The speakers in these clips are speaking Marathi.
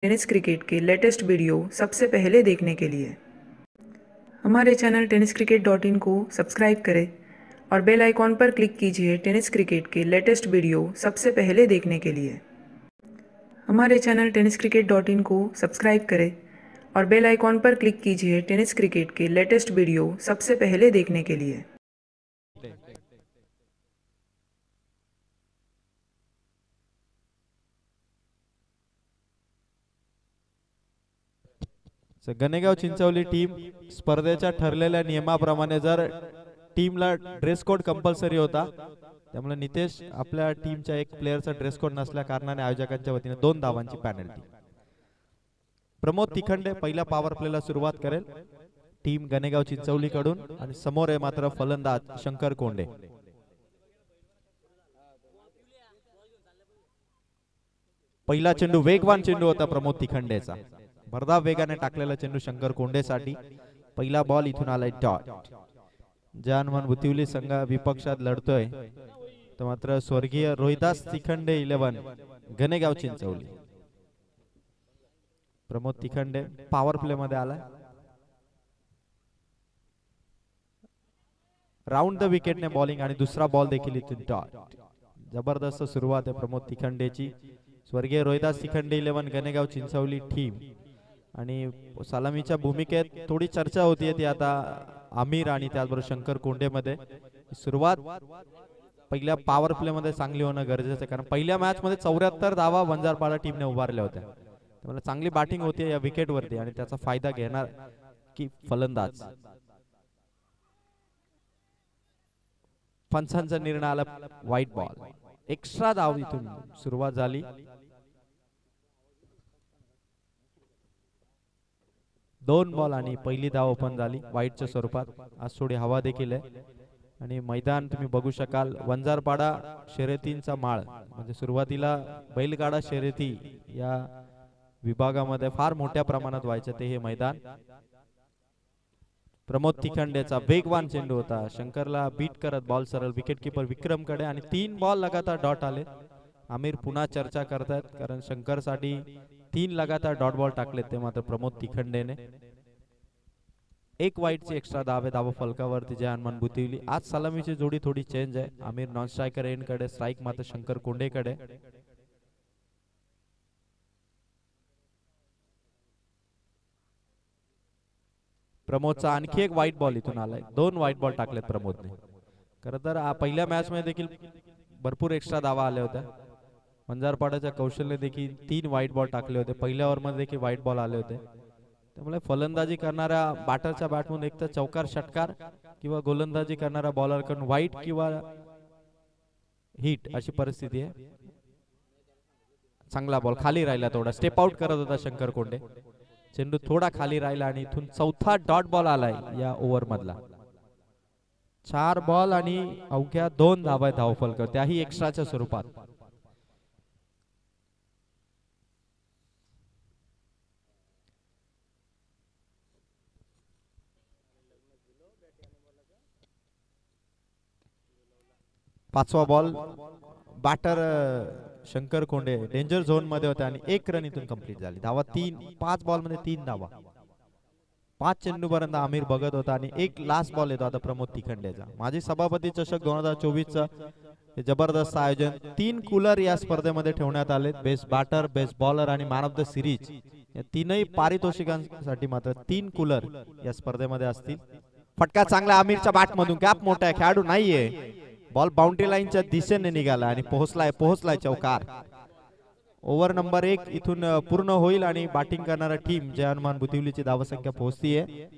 टेनिस क्रिकेट के लेटेस्ट वीडियो सबसे पहले देखने के लिए हमारे चैनल tenniscricket.in को सब्सक्राइब करें और बेल आइकॉन पर क्लिक कीजिए टेनिस क्रिकेट के लेटेस्ट वीडियो सबसे पहले देखने के लिए हमारे चैनल tenniscricket.in को सब्सक्राइब करें और बेल आइकॉन पर क्लिक कीजिए टेनिस क्रिकेट के लेटेस्ट वीडियो सबसे पहले देखने के लिए। गणेगाव चिंचवली टीम स्पर्धेच्या ठरलेल्या नियमाप्रमाणे जर टीमला ड्रेस कोड कंपल्सरी होता, त्यामुळे नितेश आपल्या टीमच्या एक प्लेयरचा ड्रेस कोड नसल्या कारणाने आयोजकांच्या वतीने 2 धावांची पेनल्टी। प्रमोद तिखंडे पहिल्या पॉवर प्लेला सुरुवात करेल टीम गणेगाव चिंचवली कडून आणि समोर आहे मात्र फलंदाज शंकर कोंडे। पहिला चेंडू वेगवान चेंडू होता प्रमोद तिखंडेचा, भरधाव वेगाने टाकलेला चेंडू शंकर कोंडेसाठी। पहिला बॉल इथून आलाय डॉट। जानमन बुतिवली संघ विपक्षात लढतोय, तर मात्र स्वर्गीय रोहिदास तिखंडे 11 गणेगाव चिंचवली। प्रमोद तिखंडे पॉवर प्ले मध्ये आलाय। राउंड द विकेटने बॉलिंग आणि दुसरा बॉल देखील इथून डॉट। जबरदस्त सुरुवात आहे प्रमोद तिखंडेची। स्वर्गीय रोहिदास तिखंडे 11 गणेगाव चिंचवली टीम आणि सलामीच्या भूमिकेत थोडी चर्चा होतीये ती आता आमिर आणि त्याचबरोबर शंकर कोंडे मध्ये। सुरुवात पहिल्या पॉवर प्ले मध्ये चांगली होणं गरजेचं आहे, कारण पहिल्या मॅच मध्ये 74 धावा वंजारपाडा टीमने उभारल्या होत्या, त्यामुळे चांगली बॅटिंग होती या विकेट वरती आणि त्याचा फायदा घेणार की फलंदाज। पंचांचा निर्णय आला व्हाईट बॉल, एक्स्ट्रा धाव इथून सुरुवात झाली। 2 बॉल आणि पहिली धाव ओपन झाली व्हाईटच्या स्वरूपात। आज थोडी हवा देखील आहे आणि मैदान तुम्ही बघू शकाल वंजारपाडा शर्यतींचा माळ, म्हणजे सुरुवातीला बैलगाडा शर्यती या विभागामध्ये फार मोठ्या प्रमाणात व्हायचे ते हे मैदान। प्रमोद तिखंडेचा वेगवान चेंडू होता, शंकरला बीट करत बॉल सरळ विकेटकीपर विक्रम कडे आणि 3 बॉल लगातार डॉट आले। आमिर पुन्हा चर्चा करतात, कारण शंकर साठी 3 लगातार डॉट बॉल टाकले ते मात्र प्रमोद तिखंडेने। एक वाईटची एक्स्ट्रा धाव फलकावरती जय हनुमान बुतिवली। आज सलामीची जोडी थोडी चेंज आहे, आमिर नॉन स्ट्रायकर एंड कडे, स्ट्राइक मात्र शंकर कोंडे कडे। प्रमोदचा आणखी एक व्हाईट बॉल इथून आलाय, 2 व्हाईट बॉल टाकलेत प्रमोदने। खरं तर पहिल्या मॅच मध्ये देखील भरपूर एक्स्ट्रा धावा आल्या होत्या, वंजारपाड्याच्या कौशल्य देखील 3 व्हाईट बॉल टाकले होते, पहिल्या ओव्हर मध्ये देखील व्हाईट बॉल आले होते। त्यामुळे फलंदाजी करणाऱ्या बॅटरच्या बॅटमधून एक तर चौकार षटकार किंवा गोलंदाजी करणाऱ्या बॉलर कडून व्हाईट किंवा हिट अशी परिस्थिती आहे। चांगला बॉल खाली राहिला, थोडा स्टेप आउट करत होता शंकर कोंडे, चेंडू थोडा खाली राहिला आणि इथून चौथा डॉट बॉल आलाय या ओव्हर मधला। 4 बॉल आणि अवघ्या 2 धावा धावफलक, त्याही एक्स्ट्राच्या स्वरूपात। पाचवा ball batter Shankar Konde danger zone मध्ये होते आणि 1 रन इथून कंप्लीट झाली। धावा 3, 5 बॉल मध्ये 3 धावा। 5 चेंडू पर्यंत आमिर बघत होता आणि एक लास्ट बॉल येतो आता प्रमोद तिखंडेचा। माजी सभापती चषक 2024 चं जबरदस्त आयोजन, 3 कूलर या स्पर्धेमध्ये ठेवण्यात आले। बेस्ट बॅटर, बेस्ट बॉलर आणि मॅन ऑफ द सिरीज या तीनही पारितोषिकांसाठी मात्र 3 कूलर या स्पर्धेमध्ये असतील। फटका चांगला आमिरच्या बॅट मधून, गॅप मोठा आहे, खेळाडू नाहीये, बॉल बाउंड्री लाईनच्या दिशेने निघाला आणि पोहोचलाय चौकार। ओव्हर नंबर 1 इथून पूर्ण होईल आणि बॅटिंग करणारा टीम जय हनुमान बुतिवलीची धावसंख्या पोहोचतीये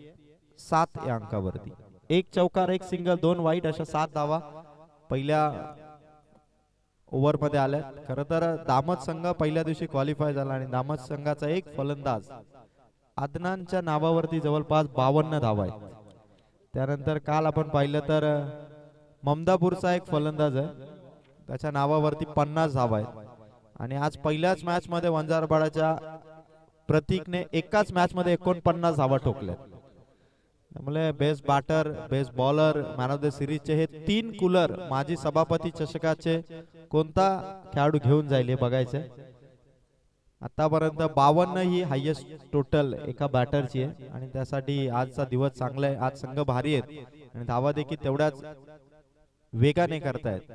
7 या अंकावरती। 1 चौकार, 1 सिंगल, 2 वाईट अशा 7 धावा पहिल्या ओव्हर मध्ये आल्या। खरं तर दामत संघ पहिल्या दिवशी क्वालिफाय झाला आणि दामत संघाचा एक फलंदाज अदनानच्या नावावरती जवळपास 52 धावा आहेत। त्यानंतर काल आपण पाहिलं तर ममदापूरचा एक फलंदाज आहे, त्याच्या नावावरती 50 धावा आहेत आणि आज पहिल्याच मॅच मध्ये वंजारपाड्याच्या प्रतीकने एकाच मॅच मध्ये 49 धावा ठोकल्या। त्यामुळे best batter, best bowler, man of the सिरीजचे हे 3 कूलर माजी सभापती चषकाचे कोणता खेळाडू घेऊन जाईल हे बघायचंय। आतापर्यंत 52 ही हायेस्ट टोटल एका बॅटरची आहे आणि त्यासाठी आजचा दिवस चांगला आहे. आज संघ भारी आहेत आणि धावा देखील तेवढ्याच वेगाने करतायत.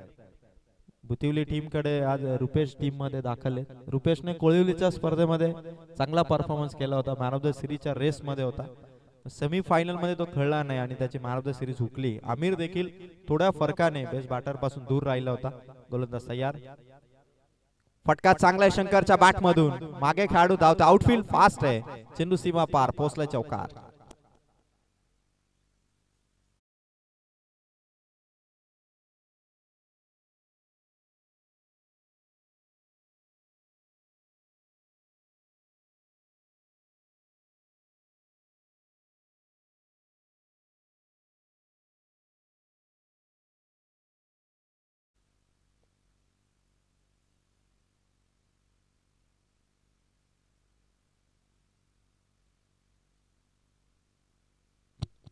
बुतिवली टीम कडे आज रुपेश टीम मध्ये दाखल आहे. रुपेशने कोळिवलीच्या स्पर्धेमध्ये चांगला परफॉर्मन्स केला होता. मॅन ऑफ द सिरीजच्या रेस मध्ये होता. सेमी फायनल मध्ये तो खेळला नाही आणि त्याची मॅन ऑफ द सिरीज हुकली. आमिर देखील थोड्या फरकाने बेस्ट बॅटर पासून दूर राहिला होता. गोलंदाज तयार. फटका चांगला आहे शंकरच्या बॅट मधून. मागे खेळाडू धावतो. आउटफील्ड फास्ट आहे. चेंडू सीमा पार पोहोचला चौकार.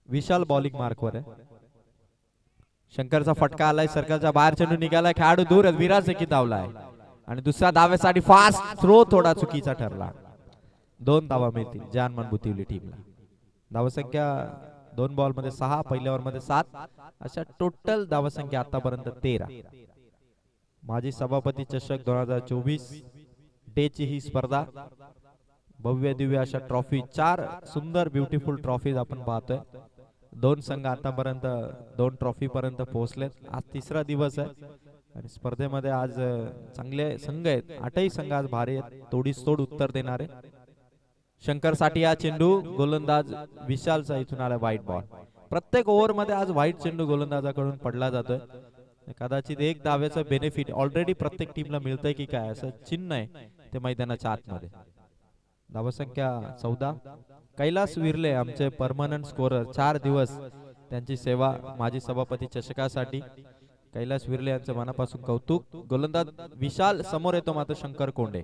विशाल बॉलिंग मार्कवर आहे. शंकरचा फटका आलाय. सर्कलच्या बाहेर चेंडू निघालाय. खेळाडू दूर. विराज देखील धावलाय आणि दुसऱ्या धावेसाठी फास्ट थ्रो थोडा चुकीचा ठरला. 2 धावा मिळतील जानमान बुतिवली टीमला. धावसंख्या 2 बॉल मध्ये 6, पहिल्या ओव्हर मध्ये 7 अशा टोटल धावसंख्या आतापर्यंत 13. माजी सभापती चषक 2024 डे ची ही स्पर्धा. भव्य दिव्य अशा ट्रॉफी, 4 सुंदर ब्युटिफुल ट्रॉफीज आपण पाहतोय. 2 संघ आतापर्यंत 2 ट्रॉफी पर्यंत पोहोचलेत. आज तिसरा दिवस आहे आणि स्पर्धेमध्ये आज चांगले संघ आहेत. 8ही संघ आज भारी आहेत. तोडीस तोड उत्तर देणारे. शंकर साठी हा चेंडू गोलंदाज विशालचा इथून आला व्हाईट बॉल. प्रत्येक ओव्हर मध्ये आज व्हाईट चेंडू गोलंदाजाकडून पडला जातोय. कदाचित एक धावेचं बेनिफिट ऑलरेडी प्रत्येक टीमला मिळतंय की काय असं चिन्ह आहे ते मैदानाच्या आतमध्ये. धावसंख्या 14. कैलास विर्ले आमचे परमनंट स्कोरर. 4 दिवस त्यांची सेवा माजी सभापती चषकासाठी. कैलास विर्ले यांचे मनापासून कौतुक. गोलंदाज विशाल समोर येतो मात्र शंकर कोंडे.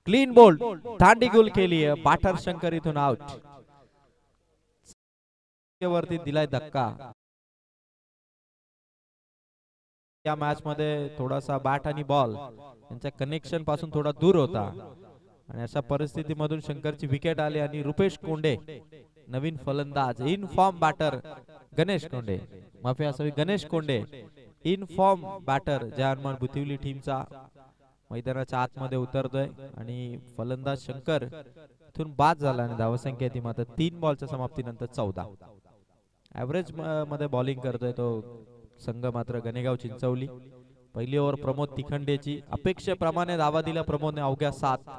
क्लीन बोल्ड दांडी गोल केली आहे. बॅटर शंकर इथून आउट. वरती दिलाय धक्का. या मॅच मध्ये थोडासा बॅट आणि बॉल यांच्या कनेक्शन पासून थोडा दूर होता आणि अशा परिस्थितीमधून शंकरची विकेट आली आणि रुपेश कोंडे नवीन फलंदाज in form batter Ganesh Konde माफी असावी Ganesh Konde in form batter जानमान बुतिवली टीमचा मैदानाच्या आतमध्ये उतरतोय आणि फलंदाज शंकर इथून बाद झाला आणि धावसंख्या ती मात्र 3 बॉलच्या समाप्तीनंतर 14. ऍव्हरेज मध्ये बॉलिंग करतोय तो संघ मात्र गणेगाव चिंचवली. पहिली ओव्हर प्रमोद तिखंडेची. अपेक्षेप्रमाणे धावा दिल्या प्रमोदने अवघ्या 7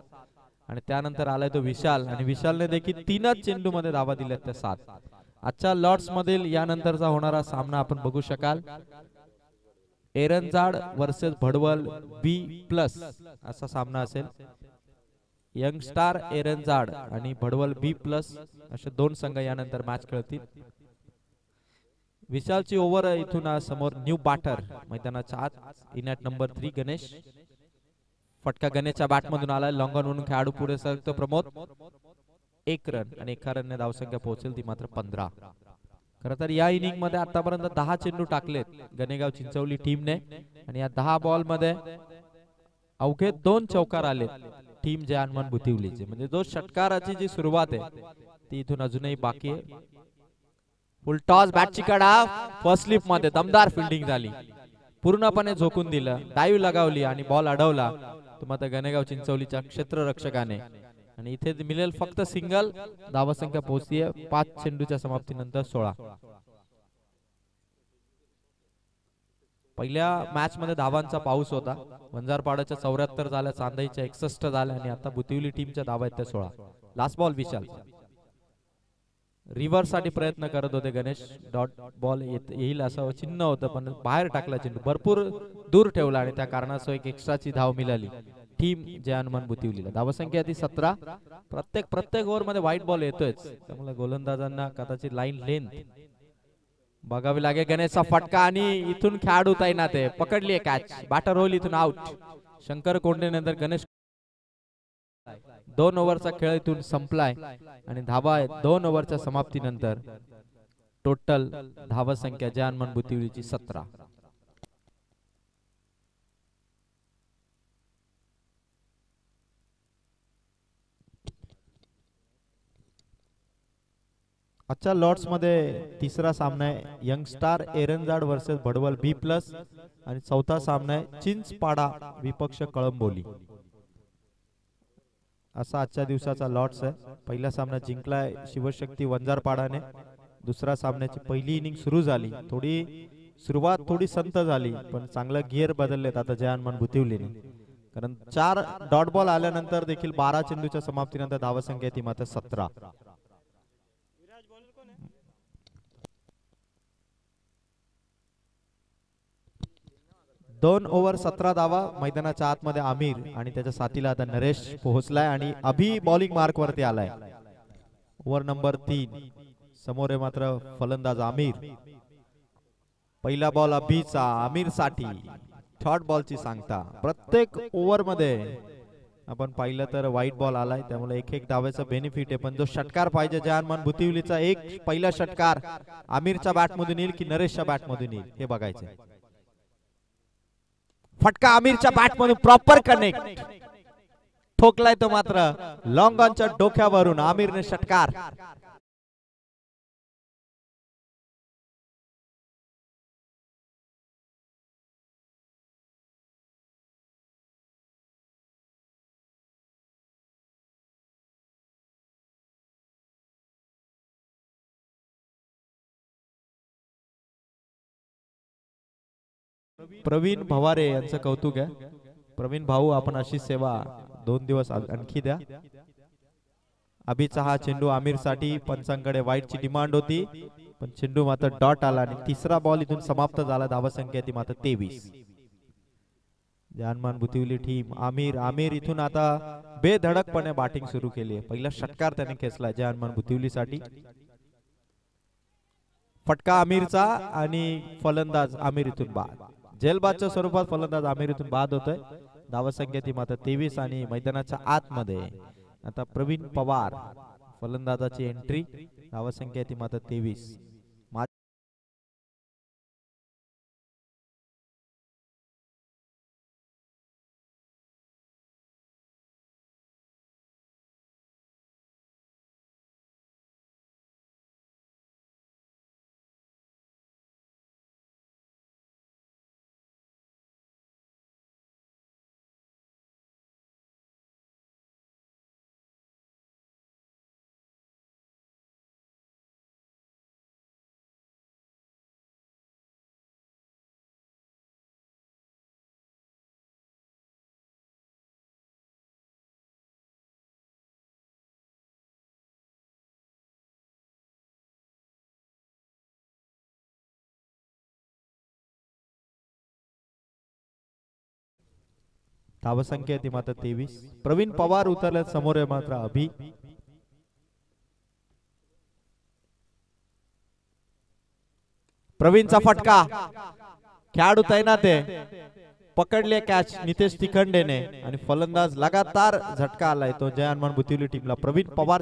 आणि त्यानंतर आलाय तो विशाल आणि विशालने देखील 3च चेंडू मध्ये धावा दिल्यात त्या 7. आजच्या लॉर्ड्स मधील यानंतरचा होणारा सामना आपण बघू शकाल. एरनजाड वर्सेस भडवल B+ असा सामना असेल. यंग स्टार एरनजाड आणि भडवल B+ असे 2 संघ यानंतर मॅच खेळतील. विशालची ओव्हर इथून समोर न्यू बॅटर मैदानाच्या आत इन ॲट नंबर 3 गणेश. फटका गणेशच्या बॅट मधून आलाय. लॉंग ऑन म्हणून खेळाडू पुढे सरकतो प्रमोद. 1 रन आणि 1 रनने धावसंख्या पोहोचेल ती मात्र 15. खरं तर या इनिंग मध्ये आतापर्यंत 10 चेंडू टाकलेत गणेगाव चिंचवली टीमने आणि या 10 बॉल मध्ये अवघे 2 चौकार आलेत टीम जानमान बुतिवलीचे. म्हणजे जो षटकाराची जी सुरुवात आहे ती इथून अजूनही बाकी आहे. फुल टॉस बॅटची कडा फर्स्ट स्लिप मध्ये दमदार फिल्डिंग झाली. पूर्णपणे झोकून दिलं. डाईव्ह लगावली आणि बॉल अडवला तो मात्र गणेगाव चिंचवलीच्या क्षेत्ररक्षकाने आणि इथे मिळेल फक्त सिंगल. धावसंख्या पोहोचतीये 5 चेंडूच्या समाप्तीनंतर 16. पहिल्या मॅच मध्ये धावांचा पाऊस होता. वंजारपाड्याच्या 74 झाल्या, चांदईच्या 61 झाल्या आणि आता बुतिवली टीमच्या धावा आहेत त्या 16. लास्ट बॉल विशाल. रिव्हर्स साठी प्रयत्न करत होते गणेश. डॉट बॉल येईल असं चिन्ह होतं पण बाहेर टाकला चेंडू. भरपूर दूर ठेवला आणि त्या कारणासह एक एक्स्ट्राची धाव मिळाली टीम जानमान बुतिवलीला. धावसंख्या ती 17. प्रत्येक ओव्हर मध्ये व्हाईट बॉल येतोयच त्यामुळे गोलंदाजांना कदाचित लाईन लेंथ बघावी लागेल. गणेशचा फटका आणि इथून खेळाडू तैनात आहे. पकडली कॅच. बॅटर होईल इथून आउट. शंकर कोंडे नंतर गणेश. 2 ओव्हरचा खेळ इथून संपलाय आणि धावा 2 ओव्हरच्या समाप्तीनंतर टोटल धावसंख्या जानमान बुतिवलीची 17. आजच्या लॉट्स मध्ये तिसरा सामना आहे यंगस्टार एरंजाड वर्सेस भडवल बी प्लस आणि चौथा सामना आहे चिंचपाडा विपक्ष कळंबोली. असा आजच्या दिवसाचा लॉट्स आहे. पहिला सामना जिंकलाय शिवशक्ती वंजारपाडाने. दुसरा सामन्याची पहिली इनिंग सुरू झाली. सुरुवात थोडी संत झाली पण चांगलं गिअर बदललेत आता जय हनुमान भुतिवलीने. कारण 4 डॉट बॉल आल्यानंतर देखील 12 चेंडूच्या समाप्तीनंतर धावसंख्या ती मात्र 17. 2 ओव्हर 17 धावा. मैदानाच्या आतमध्ये आमिर आणि त्याच्या साथीला आता नरेश पोहोचलाय आणि अभि बॉलिंग मार्क वरती आलाय. Over number 3. समोर आहे मात्र फलंदाज आमिर. पहिला बॉल अभिचा आमिर साठी. थर्ड बॉलची सांगता. प्रत्येक ओव्हर मध्ये आपण पाहिलं तर व्हाईट बॉल आलाय त्यामुळे एक धावेचा बेनिफिट आहे. पण जो षटकार पाहिजे जय हनुमान भुतिवलीचा एक पहिला षटकार आमिरच्या बॅट मधून येईल की नरेशच्या बॅट मधून येईल हे बघायचं. फटका आमिरच्या बॅट मधून प्रॉपर कनेक्ट ठोकलाय तो मात्र लॉंग ऑनच्या डोक्यावरून आमिरने षटकार. प्रवीण भवारे यांचं कौतुक आहे. प्रवीण भाऊ आपण अशी सेवा 2 दिवस आणखी द्या. अभिचा हा चेंडू आमिर साठी. पंचांकडे वाईटची डिमांड होती पण चेंडू मात्र डॉट आला आणि तिसरा बॉल इथून समाप्त झाला. धावसंख्या ती मात्र 23. जय हनुमान भुतिवली टीम आमिर इथून आता बेधडकपणे बॅटिंग सुरू केली आहे. पहिला षटकार त्याने खेचला जय हनुमान भुतिवली साठी. फटका आमिरचा आणि फलंदाज आमिर इथून बाद. जेलबादच्या स्वरूपात फलंदाज आमिर इथून बाद होतोय. धावसंख्या ती मात्र 23 आणि मैदानाच्या आतमध्ये आता प्रवीण पवार फलंदाजाची एंट्री. धावसंख्या ती मात्र 23. धावसंख्या ती मात्र 23. प्रवीण पवार उतरले समोर आहे मात्र अभि. प्रवीणचा फटका. खेळाडू तैनात आहे. पकडले कॅच नितेश तिखंडेने आणि फलंदाज लगातार झटका आलाय तो जय हनुमान भुतिवली टीमला. प्रवीण पवार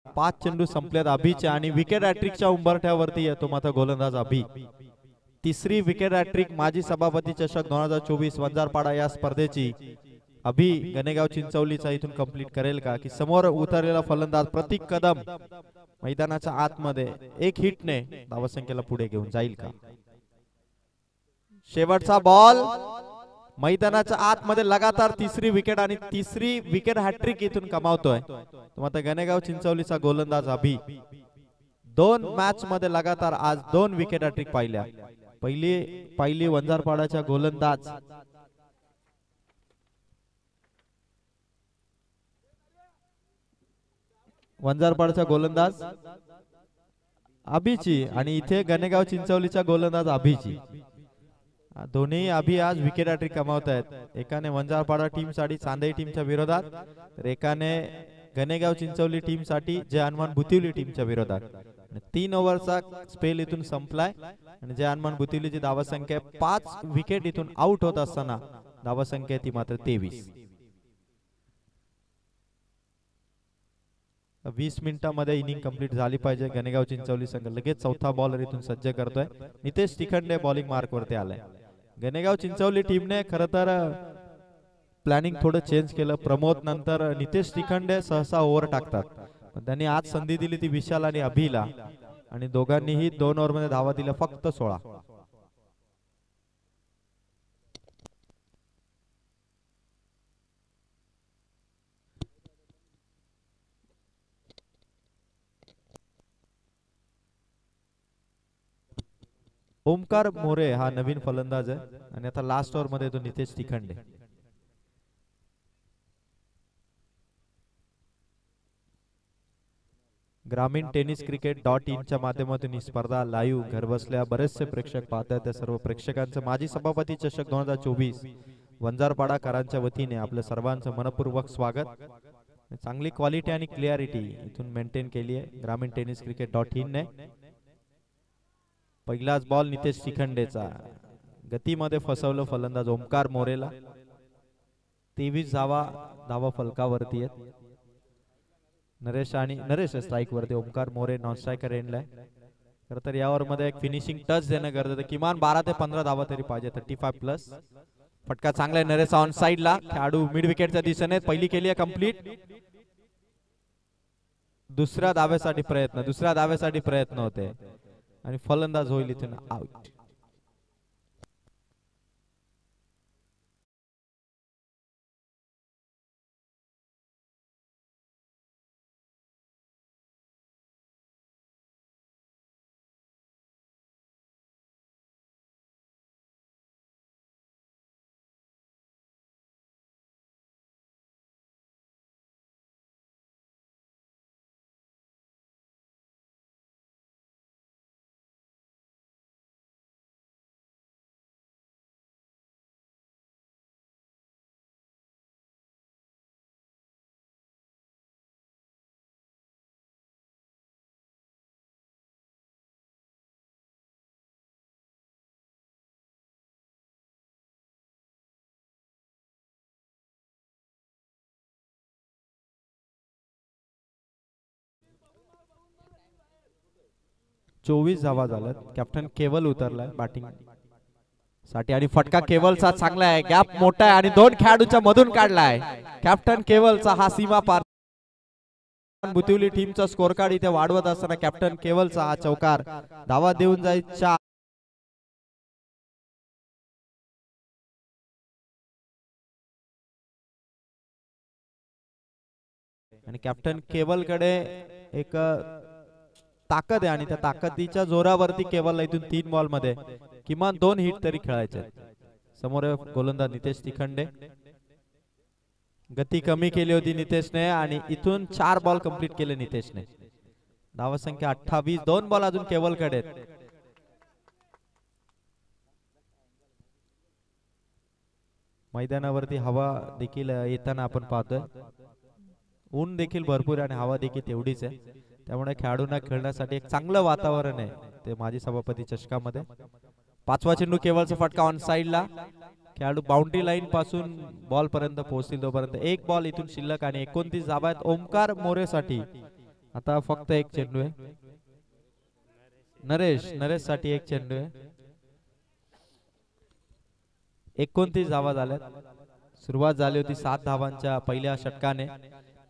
पाच चेंडू संपल्यात अभिच्या आणि विकेट हॅट्रिकच्या उंबरठ्यावरती येतो मात्र गोलंदाज अभि. तिसरी विकेट हॅट्रिक माजी सभापती चषक 2024 वंजारपाडा या स्पर्धेची अभि गणेगाव चिंचवलीचा इथून कंप्लीट करेल का की समोर उतरलेला फलंदाज प्रतीक कदम मैदानाच्या आतमध्ये एक हिटने धावसंख्येला पुढे घेऊन जाईल का. शेवटचा बॉल मैदानाच्या आतमध्ये लगातार तिसरी विकेट आणि तिसरी विकेट हॅट्रिक इथून कमावतोय मात्र गणेगाव चिंचवलीचा गोलंदाज अभि. 2 मॅच मध्ये लगातार आज 2 विकेट हॅट्रिक पाहिल्या. पहिली वंजारपाडाच्या गोलंदाज अभिची आणि इथे गणेगाव चिंचवलीच्या गोलंदाज अभिची. दोन्ही अभि आज विकेट हॅट्रिक कमावत आहेत. एकाने वंजारपाडा टीम साठी चांदई टीमच्या विरोधात, तर एकाने गणेगाव चिंचवली टीम साठी जय हनुमान भुतिवली टीमच्या विरोधात. 3 ओव्हरचा स्पेल इथून संपलाय आणि जय हनुमान भुतिवलीची धावा संख्या 5 विकेट इथून आउट होत असताना धावा संख्या ती मात्र 23. 20 मिनिटांमध्ये इनिंग कंप्लीट झाली पाहिजे. गणेगाव चिंचवली संघ लगेच चौथा बॉलर इथून सज्ज करतोय. नितेश तिखंडे बॉलिंग मार्क वरती आलाय. गणेगाव चिंचवली टीमने खरं तर प्लॅनिंग थोडं चेंज केलं. प्रमोद नंतर नितेश तिखंडे सहसा ओव्हर टाकतात, पण त्यांनी आज संधी दिली ती विशाल आणि अभिला, आणि दोघांनीही 2 ओव्हरमध्ये धावा दिल्या फक्त 16. ओमकार मोरे हा नवीन फलंदाज आहे आणि आता लास्ट ओव्हर मध्ये तो नितेश तिखंडे. ग्रामीण टेनिस क्रिकेट .in च्या माध्यमातून ही स्पर्धा लाईव्ह घर बसल्या बरेचसे प्रेक्षक पाहतात. त्या सर्व प्रेक्षकांचं माजी सभापती चषक 2024 वंजारपाडाकरांच्या वतीने आपल्या सर्वांचं मनपूर्वक स्वागत. चांगली क्वालिटी आणि क्लिअरिटी इथून मेंटेन केली आहे ग्रामीण टेनिस क्रिकेट .in ने. पहिलाच बॉल नितेश तिखंडेचा, गतीमध्ये फसवलं फलंदाज ओमकार मोरेला. 23 धावा फलकावरती आहेत. नरेश स्ट्राईक वरती, ओमकार मोरे नॉन स्ट्रायकर एंडला आहे. खरं तर या ओव्हर मध्ये एक फिनिशिंग टच देणं गरजेचं, किमान 12 ते 15 धावा तरी पाहिजे. 35+. फटका चांगला आहे नरेश ऑन साइडला. खेळाडू मिड विकेटच्या दिशेने पहिली केली आहे कंप्लीट. दुसऱ्या धाव्यासाठी प्रयत्न होते आणि फलंदाज होईल इथून आउट. चोवीस धावा झाल्यात. कॅप्टन केवल उतरलाय बॅटिंग साठी आणि फटका केवलचा चांगला आहे. गॅप मोठा आहे आणि 2 खेळाडूच्या मधून काढलाय. कॅप्टन केवलचा हा सीमा पार. भुतिवली टीमचा स्कोर कार्ड इथे वाढवत असताना कॅप्टन केवलचा हा चौकार धावा देऊन जाईल 4. आणि कॅप्टन केवलकडे एक ताकद आहे आणि त्या ताकदीच्या जोरावरती केवल इथून 3 बॉल मध्ये किमान 2 हिट तरी खेळायचे. समोर गोलंदाज नितेश तिखंडे. गती कमी केली होती नितेशने आणि इथून 4 बॉल कंप्लीट केले नितेशने. धावा संख्या 28. 2 बॉल अजून केवलकडे. मैदानावरती हवा देखील येताना आपण पाहतोय. ऊन देखील भरपूर आणि हवा देखील तेवढीच आहे, त्यामुळे खेळाडूंना खेळण्यासाठी एक चांगलं वातावरण आहे ते माजी सभापती चषकामध्ये. 5वा चेंडू केवलचा फटका ऑन साइडला. खेळाडू बाउंड्री लाईन पासून बॉल पर्यंत पोहोचतील तोपर्यंत 1 बॉल इथून शिल्लक आणि 29 धावा आहेत ओमकार मोरे साठी. आता फक्त 1 चेंडू आहे. नरेश साठी 1 चेंडू आहे. 29 धावा झाल्यात. सुरुवात झाली होती 7 धावांच्या पहिल्या षटकाने.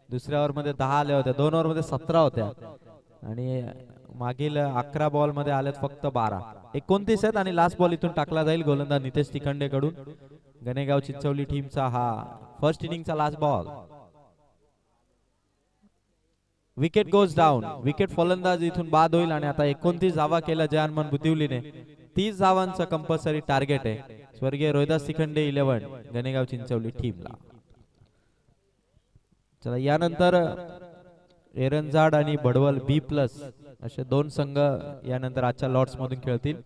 दुसऱ्या ओव्हर मध्ये 10 आल्या होत्या. 2 ओव्हर मध्ये 17 होत्या आणि मागील 11 बॉल मध्ये आल्यात फक्त 12. 29 आहेत आणि लास्ट बॉल इथून टाकला जाईल गोलंदाज नितेश तिखंडे कडून. गणेगाव चिंचवली टीमचा हा फर्स्ट इनिंगचा last ball. Wicket goes down. Wicket फलंदाज इथून बाद होईल आणि आता 29 धावा केला जय हनुमान भुतिवलीने. 30 धावांचा कंपल्सरी टार्गेट आहे स्वर्गीय रोहिदास तिखंडे 11 गणेगाव चिंचवली टीमला. चला यानंतर एरंजाड आणि बडवल B+ असे 2 संघ यानंतर आजच्या लॉर्ड्स मधून खेळतील.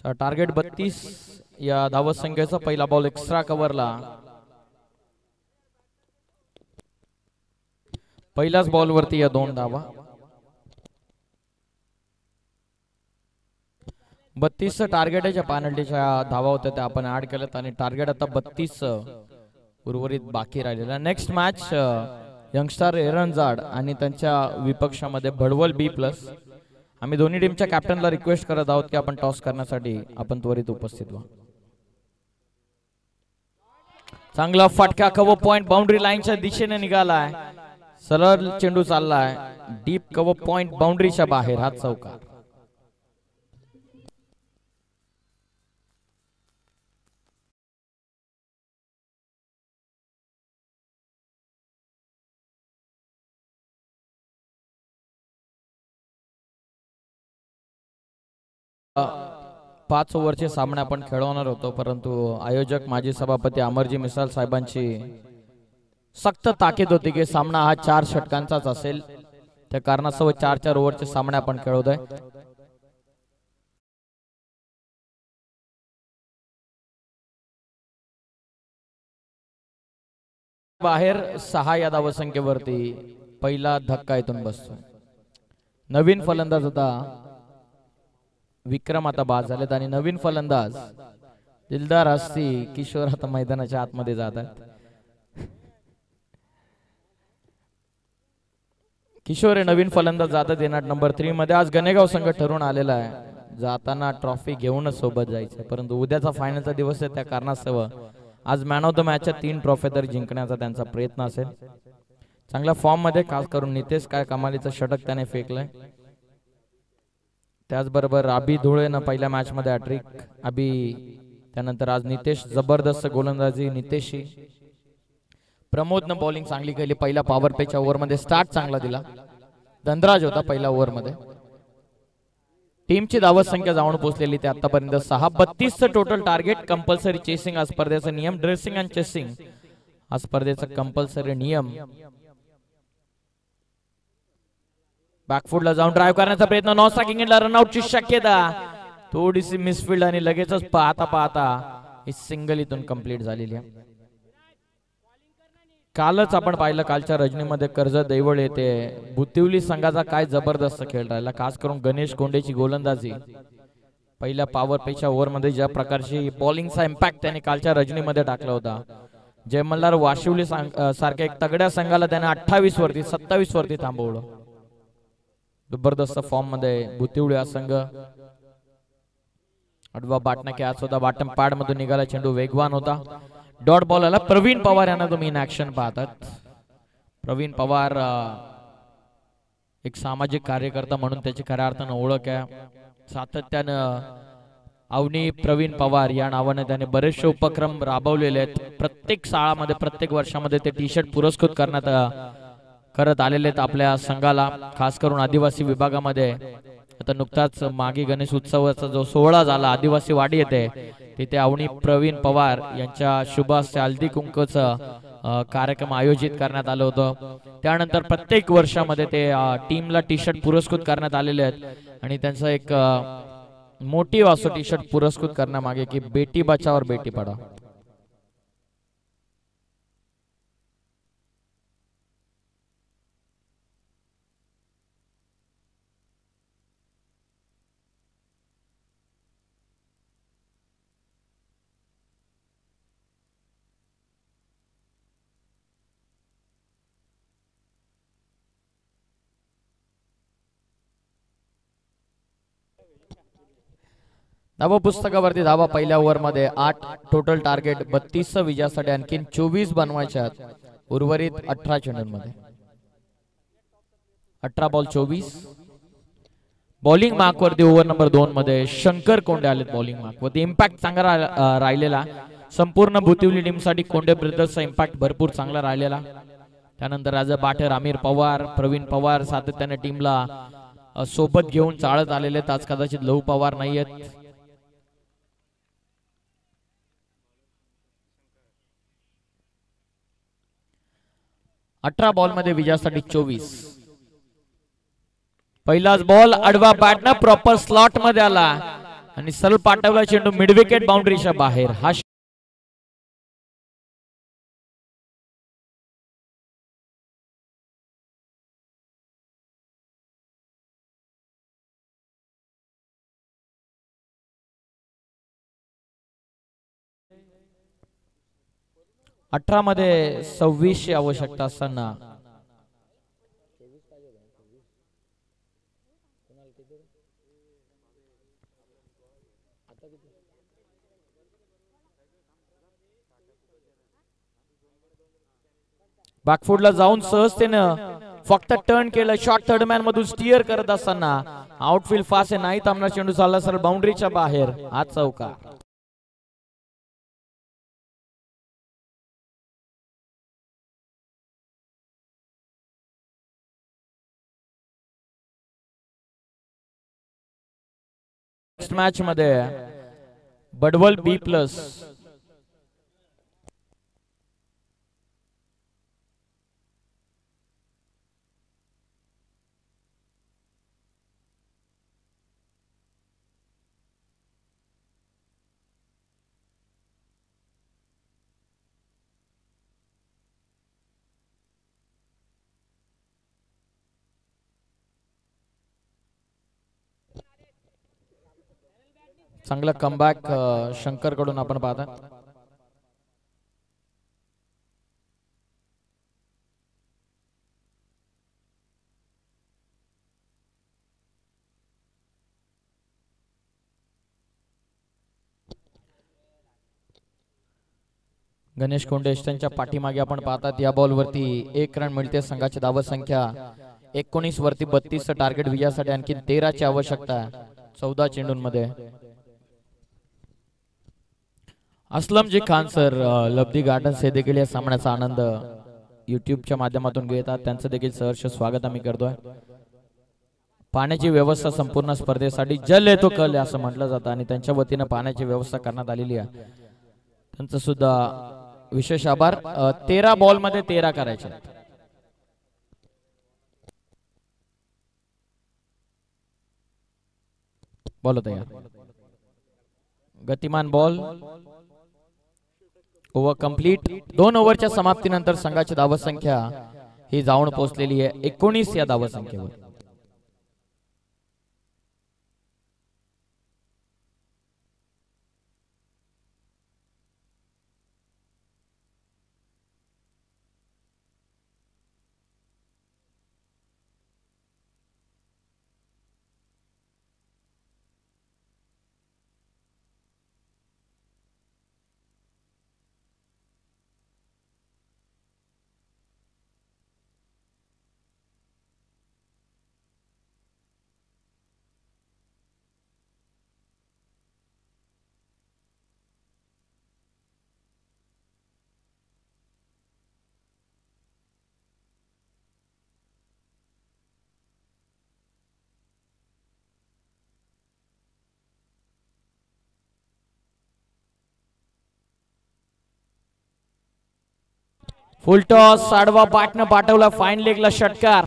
टार्गेट 32 या धावत संख्येचा पहिला बॉल एक्स्ट्रा कव्हरला. पहिल्याच बॉल वरती या 2 धावा. 32 टार्गेट आहे. ज्या पेनल्टीच्या धावा होत्या त्या आपण ऍड केल्यात आणि टार्गेट आता 32 उर्वरित बाकी राहिलेला. नेक्स्ट मॅच यंगस्टर एरनजाड आणि त्यांच्या विपक्षामध्ये भडवल B+. आम्ही दोन्ही टीमच्या कॅप्टनला रिक्वेस्ट करत आहोत की आपण टॉस करण्यासाठी आपण त्वरित उपस्थित व्हा. चांगला फटका कव्हर पॉइंट बाउंड्री लाईनच्या दिशेने निघालाय. सरळ चेंडू चाललाय डीप कव्हर पॉइंट बाउंड्रीच्या बाहेर. हात चौकार. पाच ओव्हरचे सामने आपण खेळवणार होतो, परंतु आयोजक माजी सभापती अमरजी मिसाल साहेबांची सक्त ताकीद होती की सामना हा 4 षटकांचाच असेल. त्या कारणास्तव 4 ओव्हरचे सामने आपण खेळवतोय. बाहेर 6 या धावसंख्येवरती पहिला धक्का इथून बसतो. नवीन फलंदाज होता विक्रम आता बाद झालेत आणि नवीन फलंदाज दिलदार हस्ती किशोर आता मैदानाच्या आतमध्ये जात आहेत. किशोर हे नवीन फलंदाज जातात येणार नंबर 3 मध्ये. आज गणेगाव संघ ठरवून आलेला आहे जाताना ट्रॉफी घेऊनच सोबत जायचं, परंतु उद्याचा फायनलचा दिवस आहे त्या कारणास्तव आज मॅन ऑफ द मॅचच्या 3 ट्रॉफी तरी जिंकण्याचा त्यांचा प्रयत्न असेल. चांगल्या फॉर्म मध्ये खास करून नितेश काय कमालीचं षटक त्याने फेकलंय. त्याचबरोबर अभि धुळेनं पहिल्या मॅच मध्ये हॅट्रिक. अभि त्यानंतर आज नितेश जबरदस्त गोलंदाजी नितेशची. प्रमोदनं बॉलिंग चांगली केली. पहिल्या पॉवर प्लेच्या ओव्हर मध्ये स्टार्ट चांगला दिला. धनराज होता पहिल्या ओव्हर मध्ये. टीमची धावत संख्या जाऊन पोहोचलेली ते आतापर्यंत 6. 32 टोटल टार्गेट. कंपल्सरी चेसिंग हा स्पर्धेचा नियम. ड्रेसिंग अँड चेसिंग हा स्पर्धेचा कंपल्सरी नियम. बॅकफुटला जाऊन ड्राइव्ह करण्याचा प्रयत्न. नॉन स्ट्रायकिंग एंडला रनआउटची शक्यता. थोडीशी मिसफिल्ड आणि लगेचच पाहता ही सिंगल इथून कंप्लीट झालेली आहे. कालच आपण पाहिलं कालच्या रजनीमध्ये कर्जत दैवळ येथे बुतिवली संघाचा काय जबरदस्त खेळ राहिला. खास करून गणेश कोंडेची गोलंदाजी. पहिल्या पॉवर प्लेच्या ओव्हर मध्ये ज्या प्रकारची बॉलिंगचा इम्पॅक्ट त्याने कालच्या रजनीमध्ये टाकला होता. जय मल्हार वाशिवली सारख्या एक तगड्या संघाला त्याने 28 वरती 27 वरती थांबवलं. जबरदस्त फॉर्म मध्ये बुतिवली हा संघ. अडवा बाटना कॅच होता. बॉटम पॅड मधून निघाला चेंडू. वेगवान होता. डॉट बॉल आला. प्रवीण पवार यांना तुम्ही इन ऍक्शन पाहतात. प्रवीण पवार एक सामाजिक कार्यकर्ता म्हणून त्याची खऱ्या अर्थानं ओळख आहे. सातत्यानं अवनी प्रवीण पवार या नावाने त्याने बरेचसे उपक्रम राबवलेले आहेत. प्रत्येक शाळामध्ये प्रत्येक वर्षामध्ये ते टी शर्ट पुरस्कृत करत आलेले आहेत आपल्या संघाला. खास करून आदिवासी विभागामध्ये आता नुकताच मागे गणेश उत्सवाचा जो सोहळा झाला आदिवासी वाडी येथे, तिथे अवनी प्रवीण पवार यांच्या शुभ हस्ते हल्दी कुंकूचं कार्यक्रम आयोजित करण्यात आलं होतं. त्यानंतर प्रत्येक वर्षामध्ये ते टीमला टी शर्ट पुरस्कृत करण्यात आलेले आहेत आणि त्यांचं एक मोटिव्ह असतो टी शर्ट पुरस्कृत करण्यामागे की बेटी बचाओ और बेटी पढाओ. धावा पुस्तकावरती धावा पहिल्या ओव्हर मध्ये 8 टोटल टार्गेट. 32 विजयासाठी आणखीन 24 बनवायच्या. उर्वरित 18 चेंडूंमध्ये 18 बॉल 24. बॉलिंग मार्क वरती ओव्हर नंबर 2 मध्ये शंकर कोंडे आलेत बॉलिंग मार्क वरती. इम्पॅक्ट चांगला राहिलेला संपूर्ण बुतिवली टीम साठी. कोंडे ब्रदर्सचा इम्पॅक्ट भरपूर चांगला राहिलेला. त्यानंतर राजा बाठर, आमिर पवार, प्रवीण पवार सातत्याने टीमला सोबत घेऊन चालत आलेले. आज कदाचित लहू पवार नाहीयेत. अठरा बॉल मध्ये विजयासाठी 24. पहिलाच बॉल आडवा बॅटनं प्रॉपर स्लॉट मध्ये आला आणि सरळ पाठवला चेंडू मिड विकेट बाउंड्रीच्या बाहेर. हा 18 मध्ये 26 आवश्यकता असताना बॅकफुटला जाऊन सहजतेनं फक्त टर्न केलं. शॉर्ट थर्ड मॅन मधून स्टिअर करत असताना आउटफील्ड फास्ट नाही थांबणार. चेंडू चालला सरळ बाउंड्रीच्या बाहेर. हा चौकार. नेक्स्ट मॅच मध्ये बडवल B+ चांगला कमबॅक शंकर कडून आपण पाहता. गणेश कोंडेश त्यांच्या पाठीमागे आपण पाहतात. या बॉल वरती 1 रन मिळते. संघाची धाव संख्या 19 वरती 32 टार्गेट विजयासाठी आणखी 13 ची आवश्यकता 14 चेंडूंमध्ये. असलमजी खान सर लब्धी गार्डन्स हे देखील या सामन्याचा आनंद युट्यूबच्या माध्यमातून घेतात. त्यांचं देखील सहर्ष स्वागत आम्ही करतोय. पाण्याची व्यवस्था संपूर्ण स्पर्धेसाठी जल येतो कल असं म्हटलं जातं आणि त्यांच्या वतीनं पाण्याची व्यवस्था करण्यात आलेली आहे. त्यांचं सुद्धा विशेष आभार. 13 बॉल मध्ये 13 करायचे. बॉल तयार. गतिमान बॉल. Over complete. 2 ओव्हरच्या समाप्तीनंतर संघाची धावसंख्या ही जाऊन पोहोचलेली आहे 19 या धावसंख्येवर. फुल टॉस. आडवा पाटनं पाठवला. फाईन लेगला षटकार.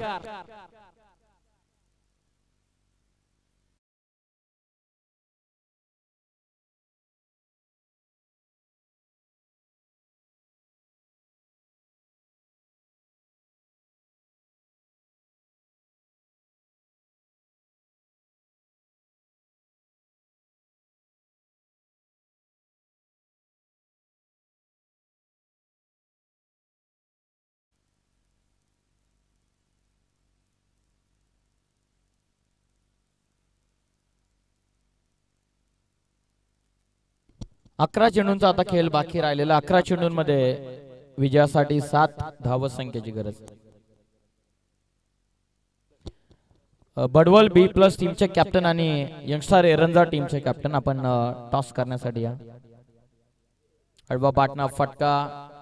अकरा चेंडूंचा आता खेळ बाकी राहिलेला. 11 चेंडूंमध्ये विजयासाठी 7 धावसंख्येची गरज. बडवल B+ टीमचे कॅप्टन आणि यंगस्टर एरंजा टीमचे कॅप्टन आपण टॉस करण्यासाठी या. अडवा पाटणा फटका.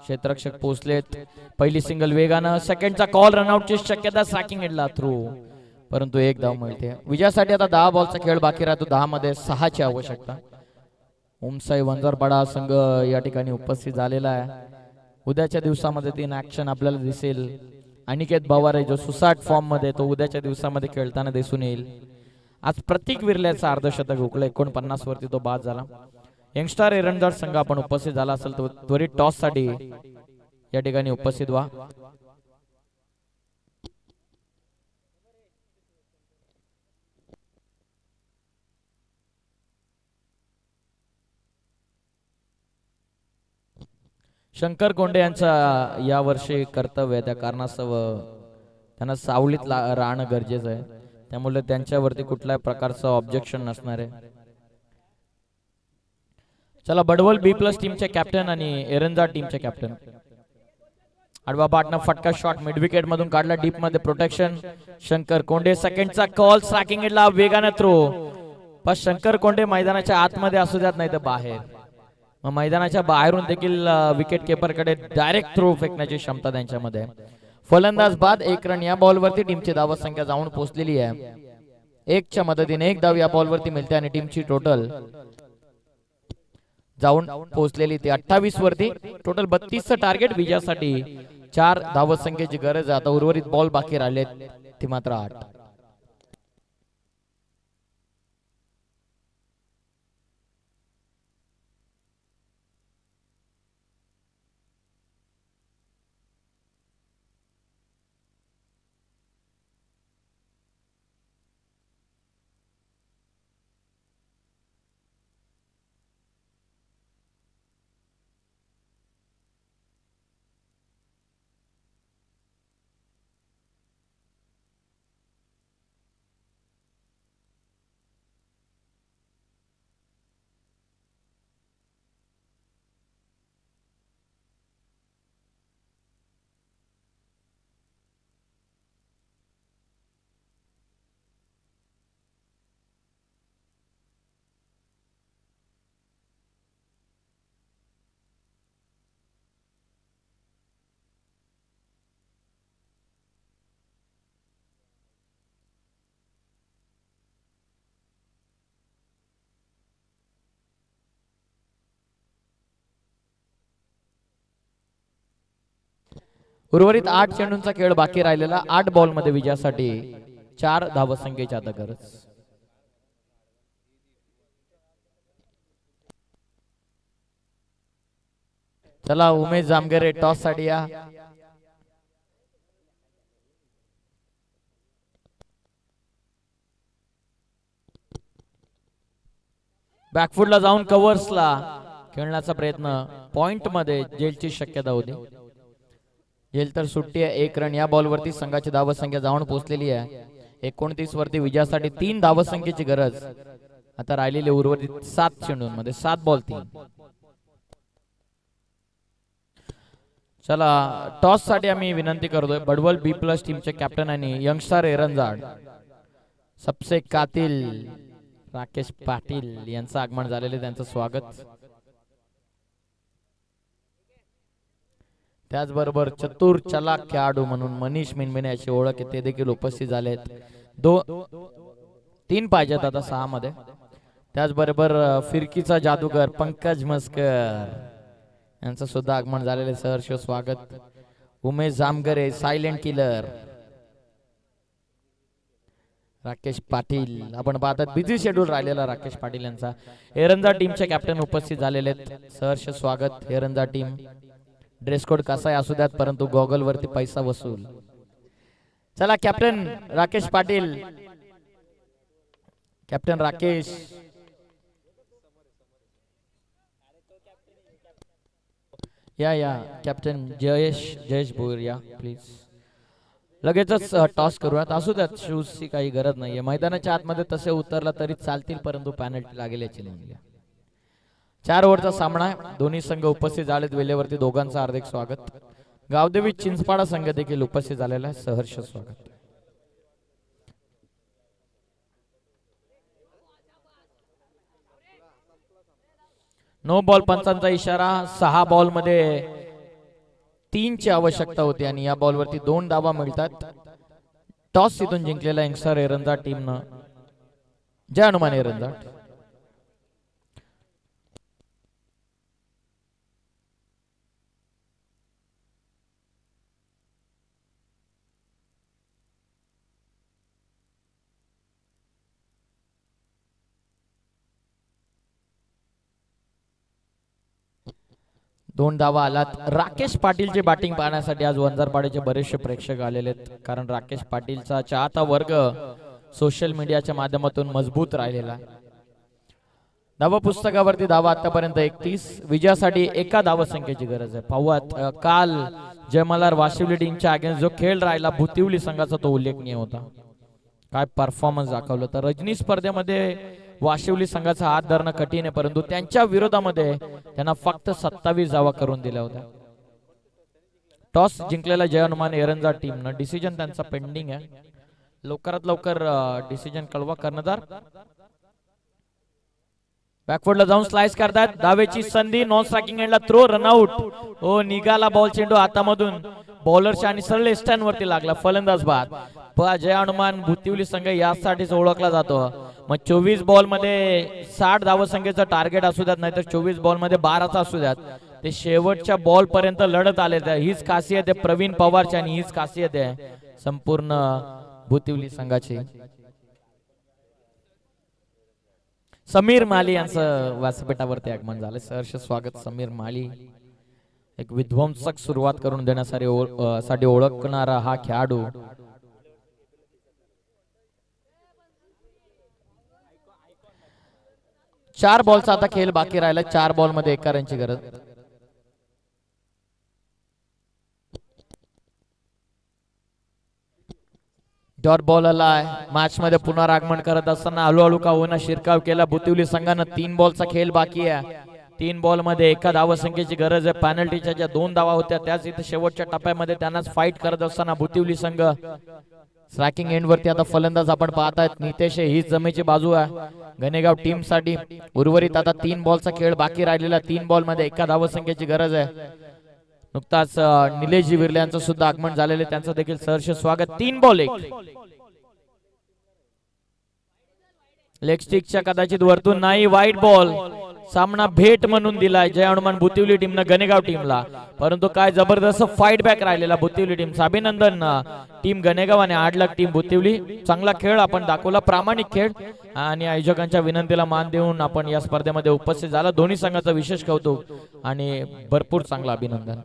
क्षेत्ररक्षक पोहोचलेत. पहिली सिंगल वेगानं. सेकंडचा कॉल. रनआउटची शक्यता. सॅकिंग एंडला थ्रू परंतु 1 धाव मिळते. विजयासाठी आता 10 बॉलचा खेळ बाकी राहतो. 10 मध्ये 6 ची आवश्यकता. ओमसाई वंजारपाडा संघ या ठिकाणी उपस्थित झालेला आहे. उद्याच्या दिवसामध्ये 3 ऍक्शन आपल्याला दिसेल. अनिकेत पवार जो सुसाट फॉर्म मध्ये तो उद्याच्या दिवसामध्ये खेळताना दिसून येईल. आज प्रतीक विरल्याचा अर्धशतक हुकलं, 49 वरती तो बाद झाला. यंगस्टर एरंडर संघ आपण उपस्थित झाला असेल तर त्वरित टॉस साठी या ठिकाणी उपस्थित व्हा. शंकर कोंडे यांचा या वर्षी कर्तव्य आहे, त्या कारणास्तव त्यांना सावलीत राहणं गरजेचं आहे, त्यामुळे त्यांच्यावरती कुठल्याही प्रकारचं ऑब्जेक्शन नसणार आहे. चला बडवल बी प्लस टीमचे कॅप्टन आणि एरंजा टीमचे कॅप्टन. आडवा बाटना फटका शॉट मिड विकेट मधून काढला, डीप मध्ये प्रोटेक्शन. शंकर कोंडे सेकंडचा कॉल, स्ट्रायकिंग एंडला वेगाने थ्रो. पण शंकर कोंडे मैदानाच्या आतमध्ये असू द्यात नाही तर बाहेर, मग मैदानाच्या बाहेरून देखील विकेट किपर कडे डायरेक्ट थ्रो फेकण्याची क्षमता त्यांच्यामध्ये. फलंदाज बाद, 1 रन. या बॉल वरती टीमची धाव संख्या जाऊन पोहोचलेली आहे. 1च्या मदतीने 1 धाव या बॉल वरती मिळते आणि टीमची टोटल जाऊन पोहोचलेली ती 28 वरती. टोटल 32चं टार्गेट विजयासाठी 4 धावसंख्येची गरज आहे. आता उर्वरित बॉल बाकी राहिले ती मात्र 8. उर्वरित 8 चेंडूंचा खेळ बाकी राहिलेला. 8 बॉल मध्ये विजयासाठी 4 धावसंख्येची आता गरज. चला उमेश जामगरे टॉस साठी या. बॅकफुटला जाऊन कव्हर्सला खेळण्याचा प्रयत्न, पॉइंट मध्ये जेलची शक्यता होती. जेल तर सुट्टी आहे. 1 रन. या बॉल वरती संघाची धावसंख्या जाऊन पोहोचलेली आहे 29 वरती. विजयासाठी 3 धावसंख्येची गरज. आता राहिलेले उर्वरित 7 चेंडूंमध्ये 7 बॉल 3. चला टॉस साठी आम्ही विनंती करतोय बडवल बी प्लस टीमचे कॅप्टन आणि यंगस्टर एरंजाड सबसे कातिल राकेश पाटील यांचं आगमन झालेले, त्यांचं स्वागत. त्याचबरोबर चतुर चलाक खेळाडू म्हणून मनीष मिनमिने याची ओळख आहे, ते देखील उपस्थित झालेत. 3 पाहिजेत आता 6 मध्ये. त्याचबरोबर फिरकीचा जादूगर पंकज मस्कर यांचं सुद्धा आगमन झालेले, सहर्ष स्वागत. उमेश जामगरे सायलेंट किलर, राकेश पाटील आपण पाहतात बिझी शेड्यूल राहिलेला राकेश पाटील यांचा. एरंजा टीमचे कॅप्टन उपस्थित झालेले आहेत, सहर्ष स्वागत. एरंजा टीम ड्रेस कोड कसा असू द्यात परंतु गॉगल वरती पैसा वसूल. चला कॅप्टन राकेश पाटील, कॅप्टन राकेश या कॅप्टन जयेश भोईर या प्लीज. लगेचच टॉस करूयात. असू द्यात शूजची काही गरज नाहीये, मैदानाच्या आतमध्ये तसे उतरला तरी चालतील परंतु पॅनल्टी लागेल याची नोंद घ्या. 4 ओव्हरचा सामना आहे, दोन्ही संघ उपस्थित झालेत वेळेवरती. दोघांचं हार्दिक स्वागत. गावदेवी चिंचपाडा संघ देखील उपस्थित झालेला आहे, सहर्ष स्वागत. नो बॉल पंचांचा इशारा. 6 बॉल मध्ये 3 ची आवश्यकता होती आणि या बॉल वरती 2 धावा मिळतात. टॉस इथून जिंकलेला यंगस्टर एरंजा टीमनं. जय हनुमान एरंजा. 2 धावा आलात. राकेश पाटीलची बॅटिंग पाहण्यासाठी आज वंजारपाड्याचे बरेचसे प्रेक्षक आलेले आहेत, कारण राकेश पाटीलचा चाहता वर्ग सोशल मीडियाच्या माध्यमातून मजबूत राहिलेला आहे. धावा पुस्तकावरती धावा आतापर्यंत 31. विजयासाठी एका धावसंख्येची गरज आहे. पाहूयात काल जयमल्हार वाशिवली टीमच्या अगेन्स्ट जो खेळ राहिला भुतिवली संघाचा तो उल्लेखनीय होता. काय परफॉर्मन्स दाखवलं. तर रजनी स्पर्धेमध्ये वाशिवली संघाचा हात धरणं कठीण आहे, परंतु त्यांच्या विरोधामध्ये त्यांना फक्त 27 धावा करून दिल्या होत्या. टॉस जिंकलेला जय हनुमान एरंजा टीमनं डिसिजन त्यांचा पेंडिंग आहे. लवकरात लवकर डिसिजन कळवा. कर्णधार बॅकवर्डला जाऊन स्लाइस करतात. धावेची संधी. नॉन स्ट्रायकिंग एंडला थ्रो. रनआउट. हो निघाला बॉल. चेंडू हातामधून बॉलरच्या आणि सरळ स्टँड वरती लागला. फलंदाज बाद. जय हनुमान भुतिवली संघ यासाठीच ओळखला जातो. मग 24 बॉल मध्ये 60 धावसंख्येचं टार्गेट असू द्यात, नाहीतर 24 बॉल मध्ये 12चा असू द्यात, ते शेवटच्या बॉल पर्यंत लढत आले. हीच खासियत आहे प्रवीण पवारची आणि हीच खासियत आहे संपूर्ण भुतिवली संघाची. समीर माली यांचं व्यासपीठावरती आगमन झालं. सहर्ष स्वागत समीर माली. एक विध्वंसक सुरुवात करून देण्यासाठी ओळखणारा हा खेळाडू. चार बॉलचा आता खेळ बाकी राहिला. 4 बॉल मध्ये 1 रनची गरज. डॉट बॉल आलाय. मॅच मध्ये पुनरागमन करत असताना हळूहळू का होईना शिरकाव केला भुतिवली संघानं. 3 बॉलचा खेळ बाकी आहे. 3 बॉल मध्ये 1 धावसंख्येची गरज आहे. पॅनल्टीच्या ज्या 2 धावा होत्या त्याच इथे शेवटच्या टप्प्यामध्ये त्यांनाच फाईट करत असताना भुतिवली संघ स्ट्रायकिंग एंड वरती आता फलंदाज आपण पाहतायत. नितेश हीच जमेची बाजू आहे गणेगाव टीम साठी. उर्वरित आता 3 बॉलचा खेळ बाकी राहिलेला. 3 बॉल मध्ये 1 धावसंख्येची गरज आहे. नुकताच निलेशजी विर्ले यांचं सुद्धा आगमन झालेले, त्यांचं देखील सहर्ष स्वागत. 3 बॉल 1. लेग स्टिकच्या कदाचित वरतून नाही. वाईट बॉल. सामना भेट म्हणून दिलाय जय हनुमान भुतिवली टीमनं गणेगाव टीमला, परंतु काय जबरदस्त फाईट बॅक राहिलेला भुतिवली टीमचा. अभिनंदन टीम गणेगाव आणि आडलक टीम भुतिवली. चांगला खेळ आपण दाखवला, प्रामाणिक खेळ, आणि आयोजकांच्या विनंतीला मान देऊन आपण या स्पर्धेमध्ये उपस्थित झाला. दोन्ही संघाचं विशेष कौतुक आणि भरपूर चांगलं अभिनंदन.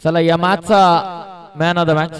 चला या मॅचचा मॅन ऑफ द मॅच